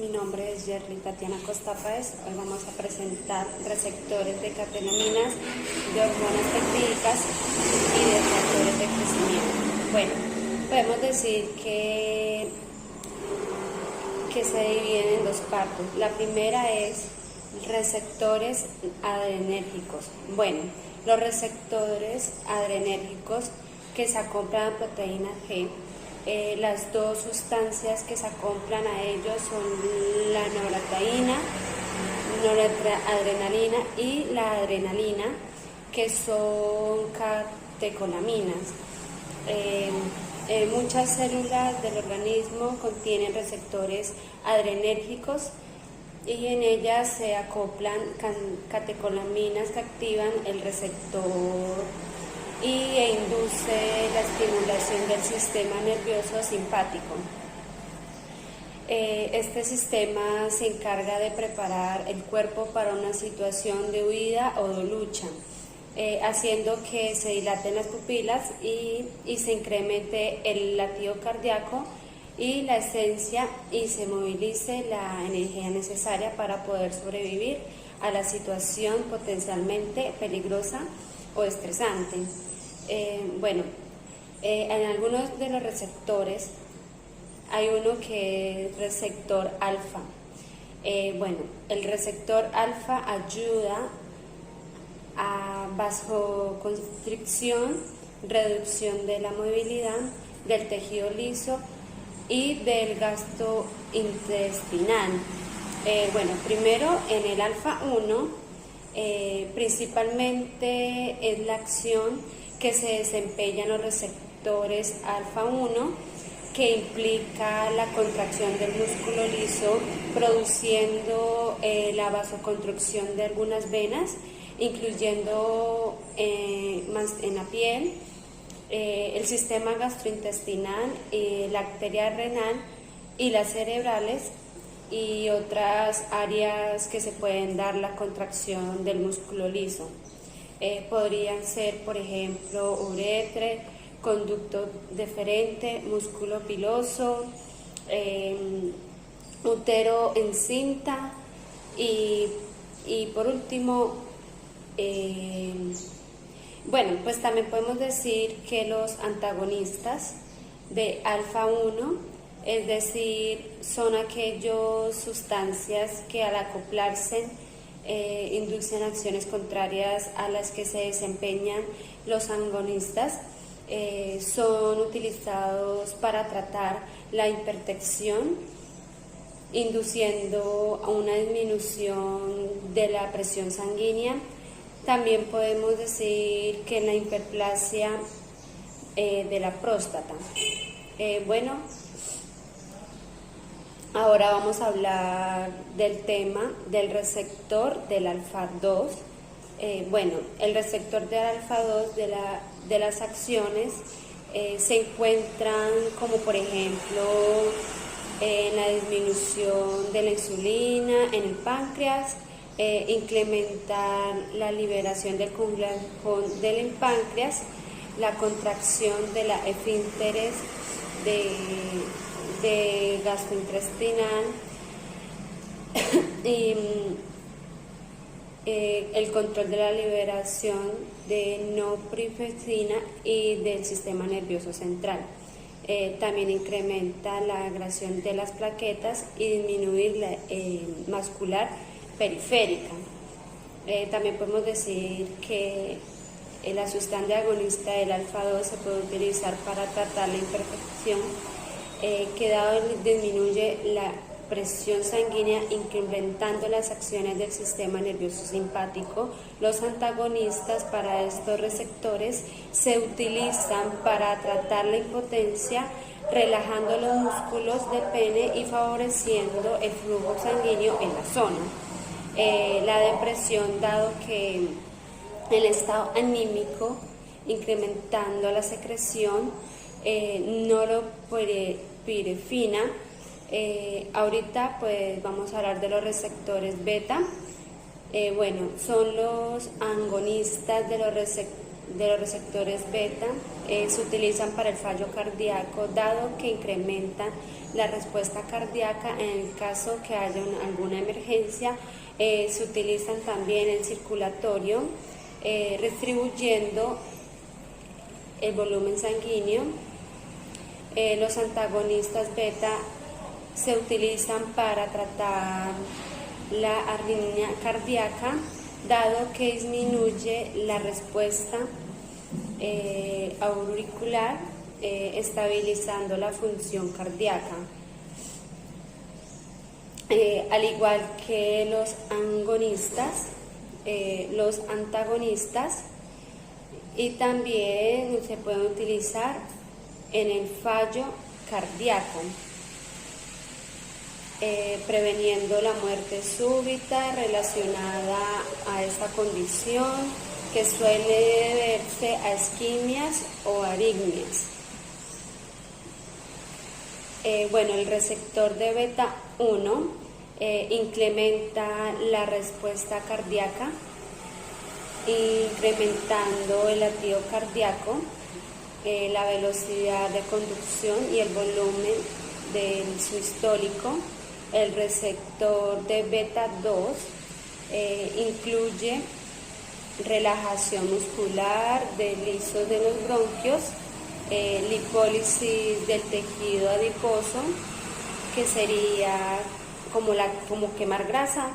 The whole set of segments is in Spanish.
mi nombre es Yerly Tatiana Costa Páez. Hoy vamos a presentar receptores de catenaminas, de hormonas peptídicas y de factores de crecimiento. Bueno, podemos decir que se dividen en dos partes. La primera es receptores adrenérgicos. Bueno, los receptores adrenérgicos que se acoplan a proteína G, las dos sustancias que se acoplan a ellos son la noradrenalina y la adrenalina, que son catecolaminas. Muchas células del organismo contienen receptores adrenérgicos y en ellas se acoplan catecolaminas que activan el receptor e induce la estimulación del sistema nervioso simpático. Este sistema se encarga de preparar el cuerpo para una situación de huida o de lucha, haciendo que se dilaten las pupilas y se incremente el latido cardíaco y la esencia y se movilice la energía necesaria para poder sobrevivir a la situación potencialmente peligrosa o estresante. En algunos de los receptores hay uno que es receptor alfa. El receptor alfa ayuda a vasoconstricción, reducción de la movilidad del tejido liso y del gasto intestinal. Primero en el alfa 1, principalmente es la acción que se desempeña en los receptores alfa 1, que implica la contracción del músculo liso, produciendo la vasoconstricción de algunas venas, incluyendo más en la piel, el sistema gastrointestinal, la arteria renal y las cerebrales y otras áreas que se pueden dar la contracción del músculo liso. Podrían ser, por ejemplo, uretre, conducto deferente, músculo piloso, útero en cinta y por último, también podemos decir que los antagonistas de alfa 1, es decir, son aquellas sustancias que al acoplarse inducen acciones contrarias a las que se desempeñan los agonistas. Son utilizados para tratar la hipertensión, induciendo a una disminución de la presión sanguínea. También podemos decir que en la hiperplasia de la próstata. Ahora vamos a hablar del tema del receptor del alfa 2. El receptor del alfa 2 de las acciones se encuentran como por ejemplo en la disminución de la insulina en el páncreas, incrementar la liberación del glutagón del páncreas, la contracción de la esfínteres de gastrointestinal y el control de la liberación de norepinefrina y del sistema nervioso central. También incrementa la agresión de las plaquetas y disminuir la muscular periférica. También podemos decir que la sustancia agonista del alfa 2 se puede utilizar para tratar la hipertensión, que disminuye la presión sanguínea, incrementando las acciones del sistema nervioso simpático. Los antagonistas para estos receptores se utilizan para tratar la impotencia, relajando los músculos del pene y favoreciendo el flujo sanguíneo en la zona. La depresión, dado que el estado anímico, incrementando la secreción norepinefrina. Ahorita pues vamos a hablar de los receptores beta. Son los agonistas de los receptores de los receptores beta se utilizan para el fallo cardíaco, dado que incrementan la respuesta cardíaca en el caso que haya alguna emergencia. Se utilizan también en circulatorio, redistribuyendo el volumen sanguíneo. Los antagonistas beta se utilizan para tratar la arritmia cardíaca, dado que disminuye la respuesta auricular, estabilizando la función cardíaca. Al igual que los antagonistas, y también se pueden utilizar en el fallo cardíaco, preveniendo la muerte súbita relacionada a esta condición, que suele deberse a isquemias o arritmias. El receptor de beta 1 incrementa la respuesta cardíaca, incrementando el latido cardíaco, la velocidad de conducción y el volumen del sistólico. El receptor de beta 2 incluye relajación muscular del liso de los bronquios, lipólisis del tejido adiposo, que sería como quemar grasa,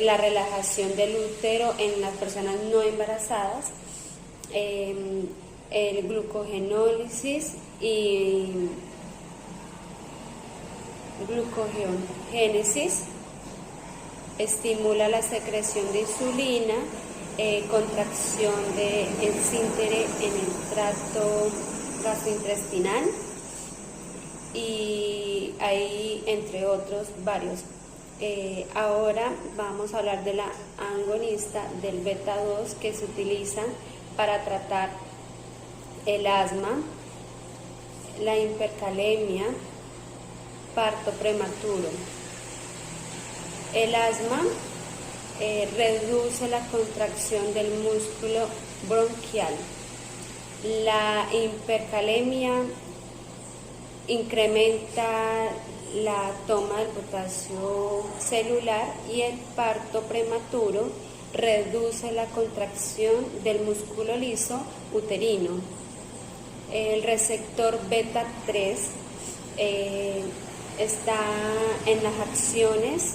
la relajación del útero en las personas no embarazadas, el glucogenólisis y glucogénesis, estimula la secreción de insulina, contracción de esfíntere en el tracto gastrointestinal, y hay entre otros varios. Ahora vamos a hablar de la agonista del beta 2, que se utiliza para tratar el asma, la hipercalemia, parto prematuro. El asma reduce la contracción del músculo bronquial. La hipercalemia incrementa la toma del potasio celular, y el parto prematuro reduce la contracción del músculo liso uterino. El receptor beta 3 está en las acciones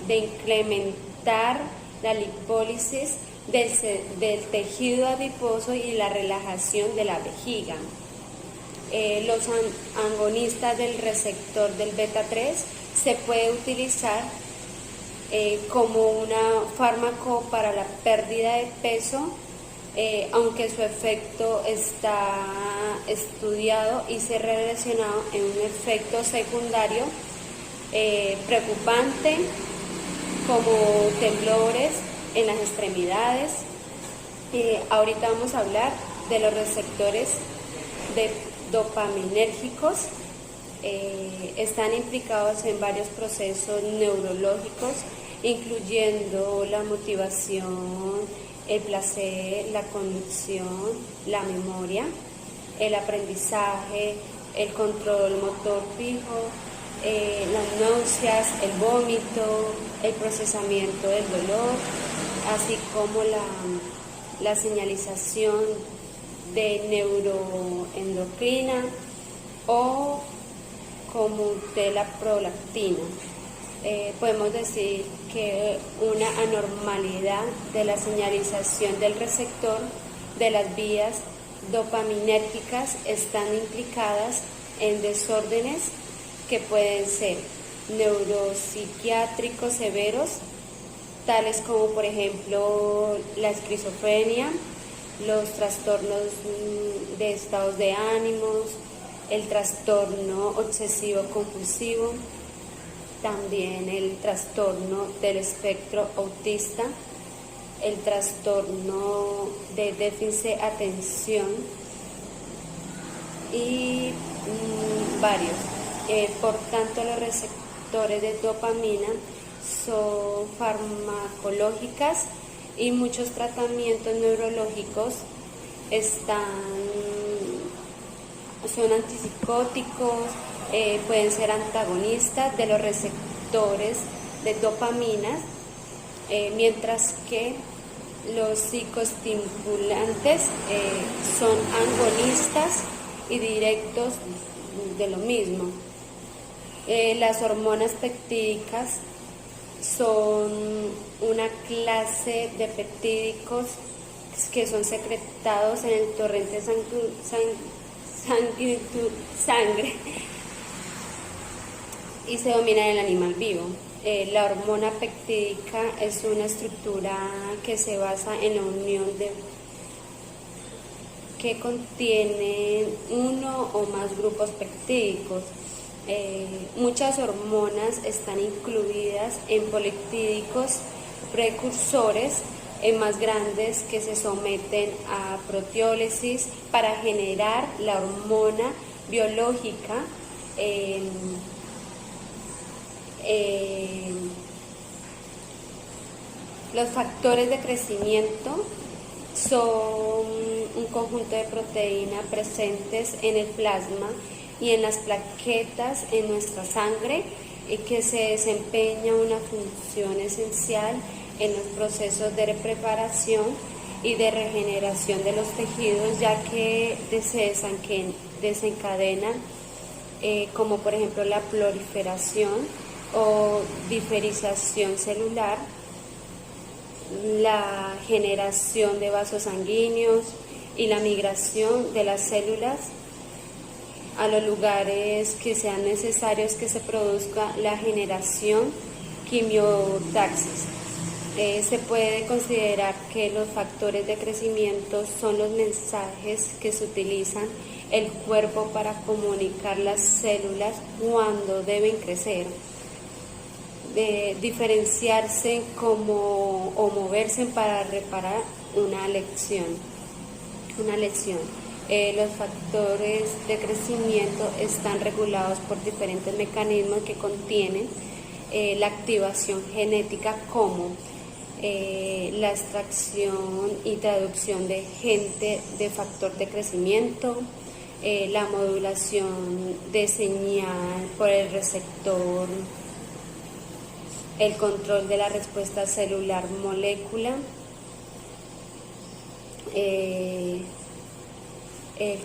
de incrementar la lipólisis del tejido adiposo y la relajación de la vejiga. Los agonistas del receptor del beta 3 se puede utilizar como un fármaco para la pérdida de peso, aunque su efecto está estudiado y se ha relacionado en un efecto secundario preocupante, como temblores en las extremidades. Ahorita vamos a hablar de los receptores dopaminérgicos. Están implicados en varios procesos neurológicos, incluyendo la motivación, el placer, la cognición, la memoria, el aprendizaje, el control motor fijo, las náuseas, el vómito, el procesamiento del dolor, así como la señalización de neuroendocrina o como de la prolactina. Podemos decir que una anormalidad de la señalización del receptor de las vías dopaminérgicas están implicadas en desórdenes que pueden ser neuropsiquiátricos severos, tales como por ejemplo la esquizofrenia, los trastornos de estados de ánimos, el trastorno obsesivo compulsivo, también el trastorno del espectro autista, el trastorno de déficit de atención y varios. Por tanto, los receptores de dopamina son farmacológicas y muchos tratamientos neurológicos son antipsicóticos, pueden ser antagonistas de los receptores de dopaminas, mientras que los psicoestimulantes son agonistas y directos de lo mismo. Las hormonas peptídicas son una clase de peptídicos que son secretados en el torrente sangre y se domina en el animal vivo. La hormona peptídica es una estructura que se basa en la unión que contiene uno o más grupos peptídicos. Muchas hormonas están incluidas en polipeptídicos precursores más grandes que se someten a proteólisis para generar la hormona biológica. Los factores de crecimiento son un conjunto de proteínas presentes en el plasma y en las plaquetas en nuestra sangre y que se desempeña una función esencial en los procesos de preparación y de regeneración de los tejidos, ya que se desencadenan como por ejemplo la proliferación o diferenciación celular, la generación de vasos sanguíneos y la migración de las células a los lugares que sean necesarios que se produzca la generación quimiotaxis. Se puede considerar que los factores de crecimiento son los mensajes que se utilizan el cuerpo para comunicar las células cuando deben crecer, diferenciarse o moverse para reparar una lesión. Los factores de crecimiento están regulados por diferentes mecanismos que contienen la activación genética como la extracción y traducción de gente de factor de crecimiento, la modulación de señal por el receptor, el control de la respuesta celular molecular, el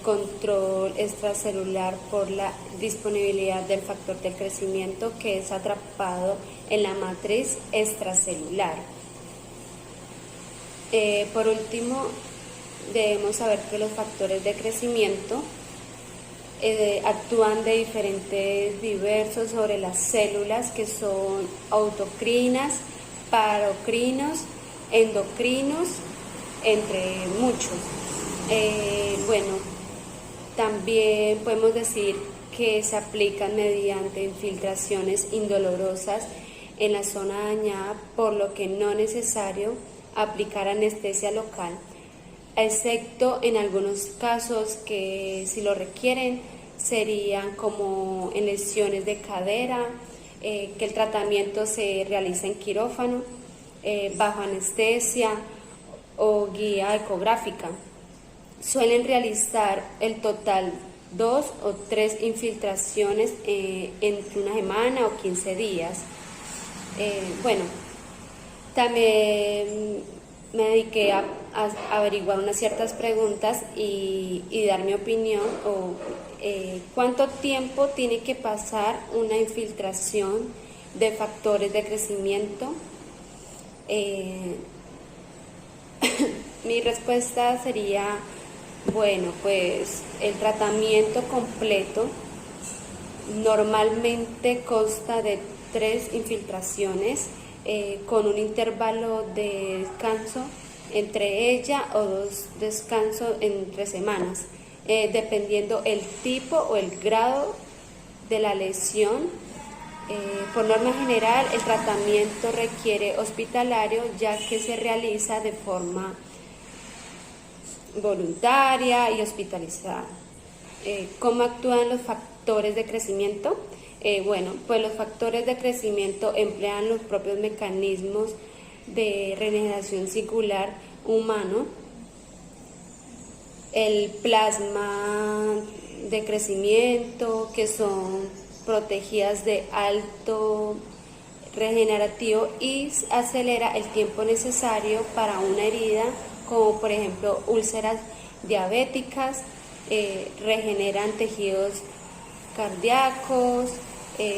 control extracelular por la disponibilidad del factor de crecimiento que es atrapado en la matriz extracelular. Por último, debemos saber que los factores de crecimiento actúan de diferentes diversos sobre las células, que son autocrinas, parocrinos, endocrinos, entre muchos. También podemos decir que se aplican mediante infiltraciones indolorosas en la zona dañada, por lo que no es necesario aplicar anestesia local, excepto en algunos casos que si lo requieren serían como en lesiones de cadera, que el tratamiento se realiza en quirófano, bajo anestesia o guía ecográfica. Suelen realizar el total 2 o 3 infiltraciones entre una semana o 15 días. También me dediqué a averiguar unas ciertas preguntas y dar mi opinión o cuánto tiempo tiene que pasar una infiltración de factores de crecimiento. Mi respuesta sería, pues el tratamiento completo normalmente consta de 3 infiltraciones con un intervalo de descanso entre ella o 2 descansos entre semanas, dependiendo el tipo o el grado de la lesión. Por norma general, el tratamiento requiere hospitalario, ya que se realiza de forma voluntaria y hospitalizada. ¿Cómo actúan los factores de crecimiento? Pues los factores de crecimiento emplean los propios mecanismos de regeneración circular humano, el plasma de crecimiento, que son protegidas de alto regenerativo y acelera el tiempo necesario para una herida, como por ejemplo úlceras diabéticas, regeneran tejidos cardíacos,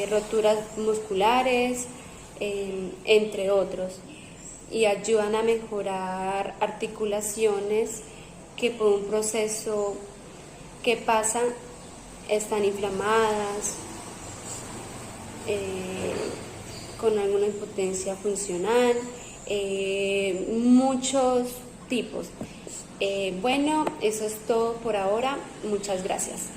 roturas musculares, entre otros, y ayudan a mejorar articulaciones que por un proceso que pasan están inflamadas, con alguna impotencia funcional, muchos tipos. Bueno, eso es todo por ahora. Muchas gracias.